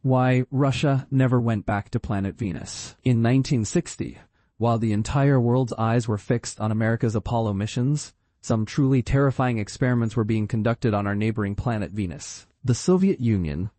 Why Russia never went back to planet Venus. In 1960, while the entire world's eyes were fixed on America's Apollo missions, some truly terrifying experiments were being conducted on our neighboring planet Venus. The Soviet Union,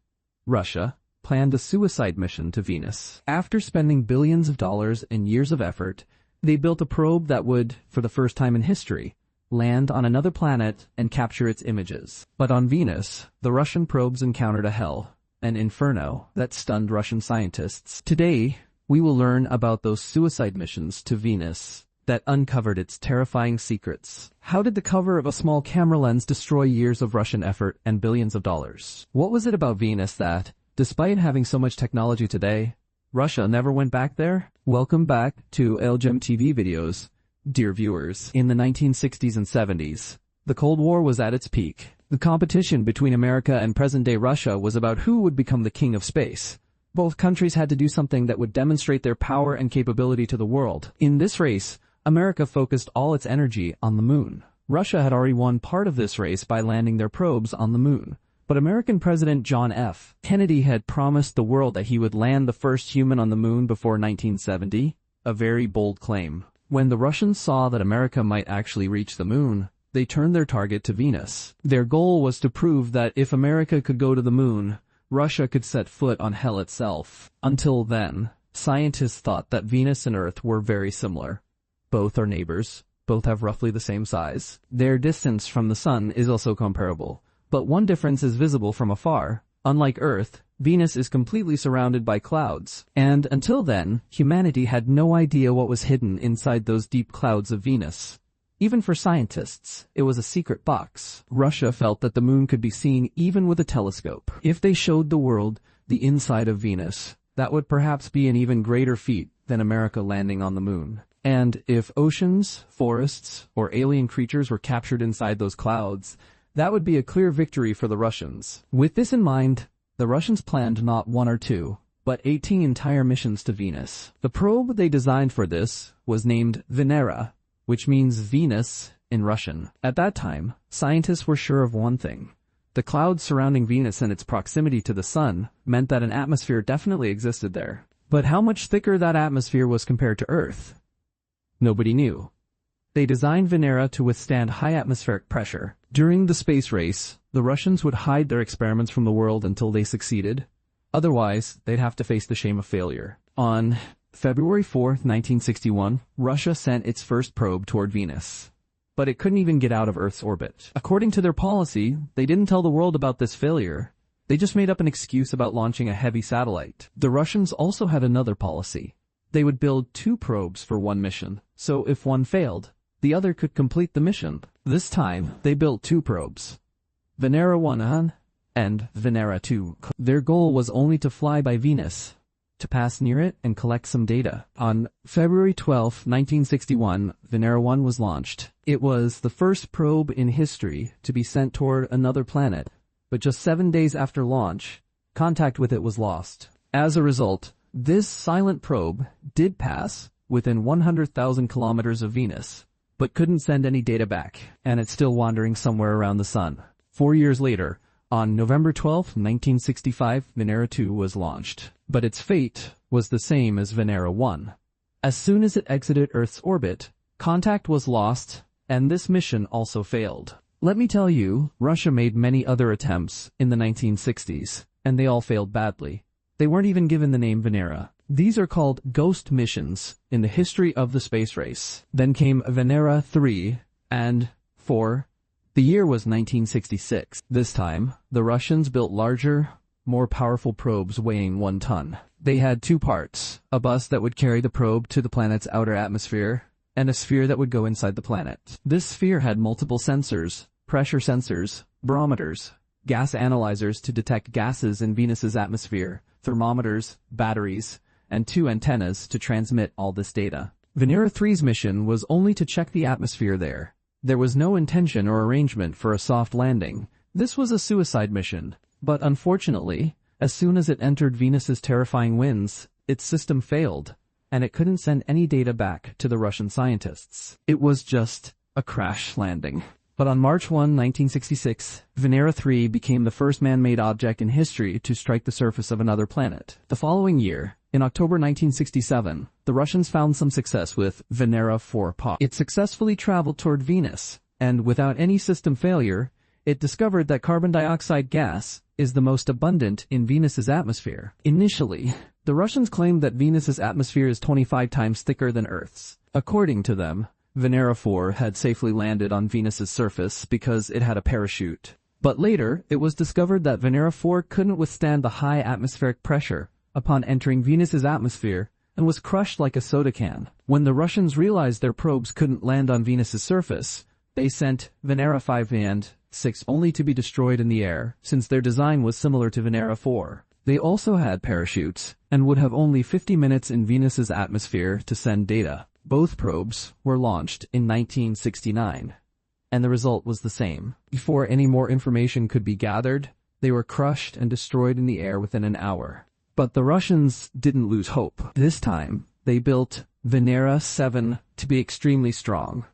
Russia, planned a suicide mission to Venus. After spending billions of dollars and years of effort, they built a probe that would, for the first time in history, land on another planet and capture its images. But on Venus, the Russian probes encountered a hell, an inferno, that stunned Russian scientists. Today, we will learn about those suicide missions to Venus that uncovered its terrifying secrets. How did the cover of a small camera lens destroy years of Russian effort and billions of dollars? What was it about Venus that, despite having so much technology today, Russia never went back there? Welcome back to LGM TV videos. Dear viewers, in the 1960s and 70s, the Cold War was at its peak. The competition between America and present-day Russia was about who would become the king of space. Both countries had to do something that would demonstrate their power and capability to the world. In this race, America focused all its energy on the moon. Russia had already won part of this race by landing their probes on the moon. But American President John F. Kennedy had promised the world that he would land the first human on the moon before 1970, a very bold claim. When the Russians saw that America might actually reach the moon, they turned their target to Venus. Their goal was to prove that if America could go to the moon, Russia could set foot on hell itself. Until then, scientists thought that Venus and Earth were very similar. Both are neighbors, both have roughly the same size. Their distance from the sun is also comparable. But one difference is visible from afar. Unlike Earth, Venus is completely surrounded by clouds. And until then, humanity had no idea what was hidden inside those deep clouds of Venus. Even for scientists, it was a secret box. Russia felt that the moon could be seen even with a telescope. If they showed the world the inside of Venus, that would perhaps be an even greater feat than America landing on the moon. And if oceans, forests, or alien creatures were captured inside those clouds, that would be a clear victory for the Russians. With this in mind, the Russians planned not 1 or 2, but 18 entire missions to Venus. The probe they designed for this was named Venera, which means Venus in Russian. At that time, scientists were sure of one thing. The clouds surrounding Venus and its proximity to the sun meant that an atmosphere definitely existed there. But how much thicker that atmosphere was compared to Earth? Nobody knew. They designed Venera to withstand high atmospheric pressure. During the space race, the Russians would hide their experiments from the world until they succeeded. Otherwise, they'd have to face the shame of failure. On February 4, 1961, Russia sent its first probe toward Venus. But it couldn't even get out of Earth's orbit. According to their policy, they didn't tell the world about this failure. They just made up an excuse about launching a heavy satellite. The Russians also had another policy. They would build 2 probes for one mission, so if one failed, the other could complete the mission. This time, they built 2 probes, Venera 1 and Venera 2. Their goal was only to fly by Venus, to pass near it and collect some data. On February 12, 1961, Venera 1 was launched. It was the first probe in history to be sent toward another planet, but just 7 days after launch, contact with it was lost. As a result, this silent probe did pass within 100,000 kilometers of Venus, but couldn't send any data back, and it's still wandering somewhere around the sun. 4 years later, on November 12, 1965, Venera 2 was launched, but its fate was the same as Venera 1. As soon as it exited Earth's orbit, contact was lost, and this mission also failed. Let me tell you, Russia made many other attempts in the 1960s, and they all failed badly. They weren't even given the name Venera. These are called ghost missions in the history of the space race. Then came Venera 3 and 4. The year was 1966. This time, the Russians built larger, more powerful probes weighing 1 ton. They had 2 parts, a bus that would carry the probe to the planet's outer atmosphere, and a sphere that would go inside the planet. This sphere had multiple sensors, pressure sensors, barometers, gas analyzers to detect gases in Venus's atmosphere, thermometers, batteries, and 2 antennas to transmit all this data. Venera 3's mission was only to check the atmosphere there. There was no intention or arrangement for a soft landing. This was a suicide mission, but unfortunately, as soon as it entered Venus's terrifying winds, its system failed, and it couldn't send any data back to the Russian scientists. It was just a crash landing. But on March 1, 1966, Venera 3 became the first man-made object in history to strike the surface of another planet. The following year, in October 1967, the Russians found some success with Venera 4. It successfully traveled toward Venus, and without any system failure, it discovered that carbon dioxide gas is the most abundant in Venus's atmosphere. Initially, the Russians claimed that Venus's atmosphere is 25 times thicker than Earth's. According to them, Venera 4 had safely landed on Venus's surface because it had a parachute. But later, it was discovered that Venera 4 couldn't withstand the high atmospheric pressure upon entering Venus's atmosphere and was crushed like a soda can. When the Russians realized their probes couldn't land on Venus's surface, they sent Venera 5 and 6 only to be destroyed in the air, since their design was similar to Venera 4. They also had parachutes, and would have only 50 minutes in Venus's atmosphere to send data. Both probes were launched in 1969, and the result was the same. Before any more information could be gathered, they were crushed and destroyed in the air within an hour. But the Russians didn't lose hope. This time, they built Venera 7 to be extremely strong.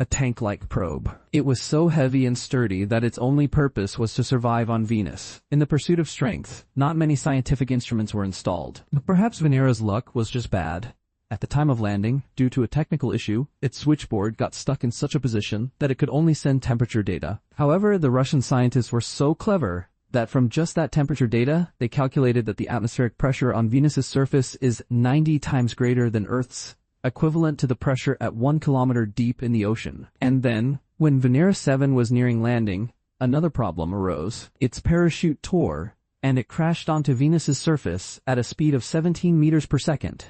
A tank-like probe. It was so heavy and sturdy that its only purpose was to survive on Venus. In the pursuit of strength, not many scientific instruments were installed. But perhaps Venera's luck was just bad. At the time of landing, due to a technical issue, its switchboard got stuck in such a position that it could only send temperature data. However, the Russian scientists were so clever that from just that temperature data, they calculated that the atmospheric pressure on Venus's surface is 90 times greater than Earth's, equivalent to the pressure at 1 kilometer deep in the ocean. And then, when Venera 7 was nearing landing, another problem arose. Its parachute tore, and it crashed onto Venus's surface at a speed of 17 meters per second.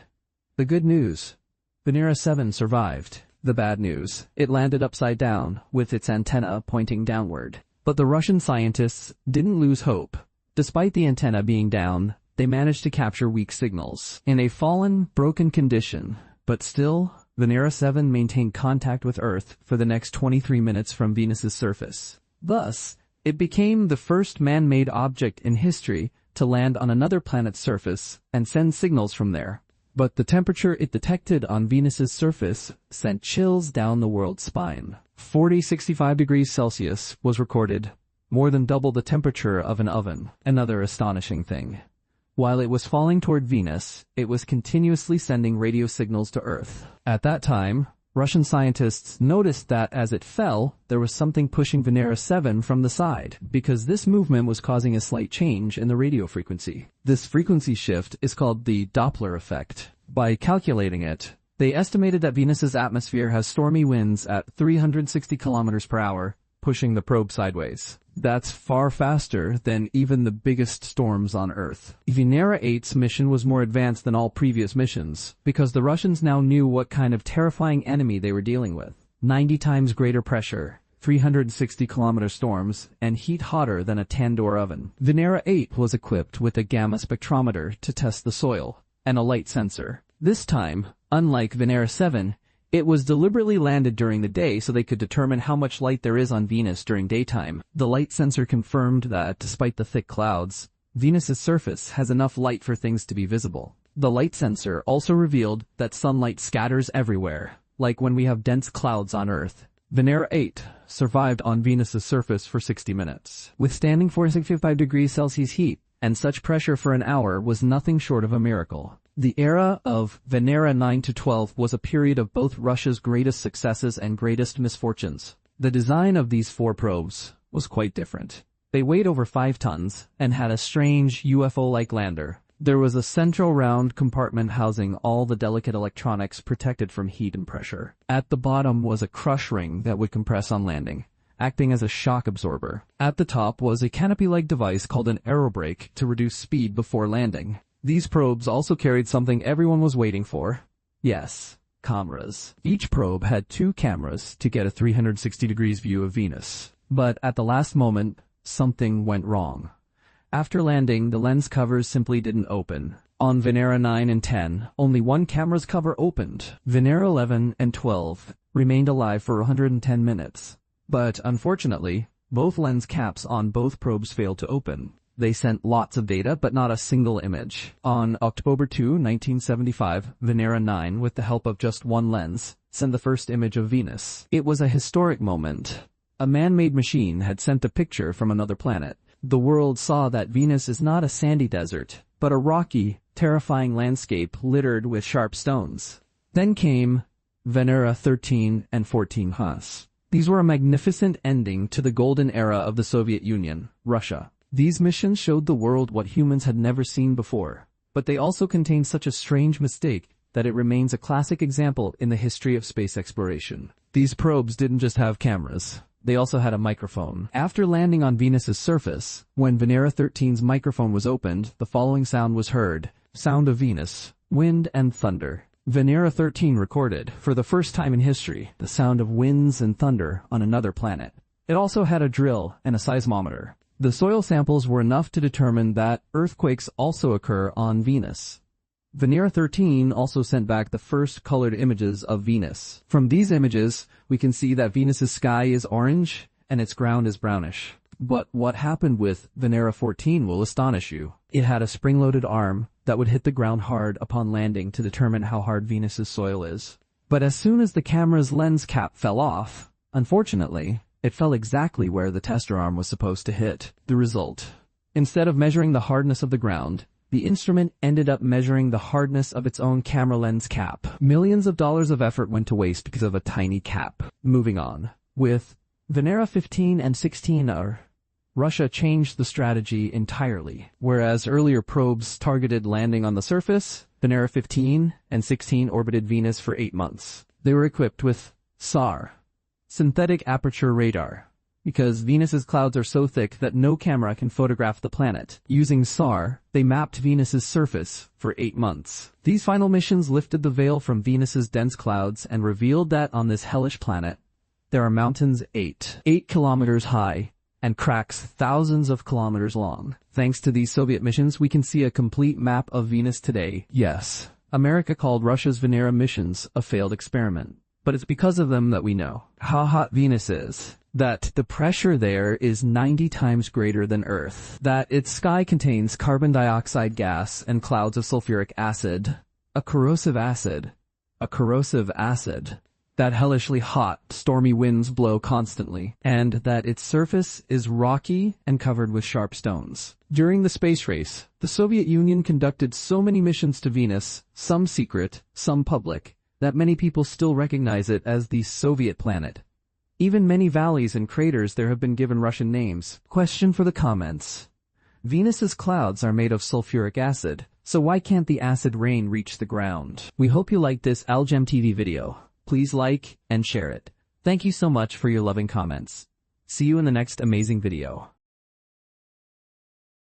The good news: Venera 7 survived. The bad news: it landed upside down, with its antenna pointing downward. But the Russian scientists didn't lose hope. Despite the antenna being down, they managed to capture weak signals. In a fallen, broken condition, but still, Venera 7 maintained contact with Earth for the next 23 minutes from Venus's surface. Thus, it became the first man-made object in history to land on another planet's surface and send signals from there. But the temperature it detected on Venus's surface sent chills down the world's spine. 65 degrees Celsius was recorded, more than double the temperature of an oven. Another astonishing thing: while it was falling toward Venus, it was continuously sending radio signals to Earth. At that time, Russian scientists noticed that as it fell, there was something pushing Venera 7 from the side, because this movement was causing a slight change in the radio frequency. This frequency shift is called the Doppler effect. By calculating it, they estimated that Venus's atmosphere has stormy winds at 360 kilometers per hour, pushing the probe sideways. That's far faster than even the biggest storms on Earth. Venera 8's mission was more advanced than all previous missions, because the Russians now knew what kind of terrifying enemy they were dealing with. 90 times greater pressure, 360-kilometer storms, and heat hotter than a tandoor oven. Venera 8 was equipped with a gamma spectrometer to test the soil, and a light sensor. This time, unlike Venera 7, it was deliberately landed during the day so they could determine how much light there is on Venus during daytime. The light sensor confirmed that, despite the thick clouds, Venus's surface has enough light for things to be visible. The light sensor also revealed that sunlight scatters everywhere, like when we have dense clouds on Earth. Venera 8 survived on Venus's surface for 60 minutes. Withstanding 465 degrees Celsius heat and such pressure for an hour was nothing short of a miracle. The era of Venera 9 to 12 was a period of both Russia's greatest successes and greatest misfortunes. The design of these 4 probes was quite different. They weighed over 5 tons and had a strange UFO-like lander. There was a central round compartment housing all the delicate electronics protected from heat and pressure. At the bottom was a crush ring that would compress on landing, acting as a shock absorber. At the top was a canopy-like device called an aerobrake to reduce speed before landing. These probes also carried something everyone was waiting for. Yes, cameras. Each probe had 2 cameras to get a 360 degrees view of Venus. But at the last moment, something went wrong. After landing, the lens covers simply didn't open. On Venera 9 and 10, only one camera's cover opened. Venera 11 and 12 remained alive for 110 minutes. But unfortunately, both lens caps on both probes failed to open. They sent lots of data, but not a single image. On October 2, 1975, Venera 9, with the help of just one lens, sent the first image of Venus. It was a historic moment. A man-made machine had sent a picture from another planet. The world saw that Venus is not a sandy desert, but a rocky, terrifying landscape littered with sharp stones. Then came Venera 13 and 14 Hus. These were a magnificent ending to the golden era of the Soviet Union, Russia. These missions showed the world what humans had never seen before, but they also contained such a strange mistake that it remains a classic example in the history of space exploration. These probes didn't just have cameras. They also had a microphone. After landing on Venus's surface, when Venera 13's microphone was opened, the following sound was heard. Sound of Venus, wind and thunder. Venera 13 recorded, for the first time in history, the sound of winds and thunder on another planet. It also had a drill and a seismometer. The soil samples were enough to determine that earthquakes also occur on Venus. Venera 13 also sent back the first colored images of Venus. From these images, we can see that Venus's sky is orange and its ground is brownish. But what happened with Venera 14 will astonish you. It had a spring-loaded arm that would hit the ground hard upon landing to determine how hard Venus's soil is. But as soon as the camera's lens cap fell off, unfortunately, it fell exactly where the tester arm was supposed to hit. The result: instead of measuring the hardness of the ground, the instrument ended up measuring the hardness of its own camera lens cap. Millions of dollars of effort went to waste because of a tiny cap. Moving on. With Venera 15 and 16, Russia changed the strategy entirely. Whereas earlier probes targeted landing on the surface, Venera 15 and 16 orbited Venus for 8 months. They were equipped with SAR, synthetic aperture radar, because Venus's clouds are so thick that no camera can photograph the planet. Using SAR, they mapped Venus's surface for 8 months. These final missions lifted the veil from Venus's dense clouds and revealed that on this hellish planet, there are mountains 8 kilometers high and cracks thousands of kilometers long. Thanks to these Soviet missions, we can see a complete map of Venus today. Yes, America called Russia's Venera missions a failed experiment, but it's because of them that we know how hot Venus is, that the pressure there is 90 times greater than Earth, that its sky contains carbon dioxide gas and clouds of sulfuric acid, a corrosive acid, that hellishly hot, stormy winds blow constantly, and that its surface is rocky and covered with sharp stones. During the space race, the Soviet Union conducted so many missions to Venus, some secret, some public, that many people still recognize it as the Soviet planet. Even many valleys and craters there have been given Russian names. Question for the comments. Venus's clouds are made of sulfuric acid, so why can't the acid rain reach the ground? We hope you liked this Algem TV video. Please like and share it. Thank you so much for your loving comments. See you in the next amazing video.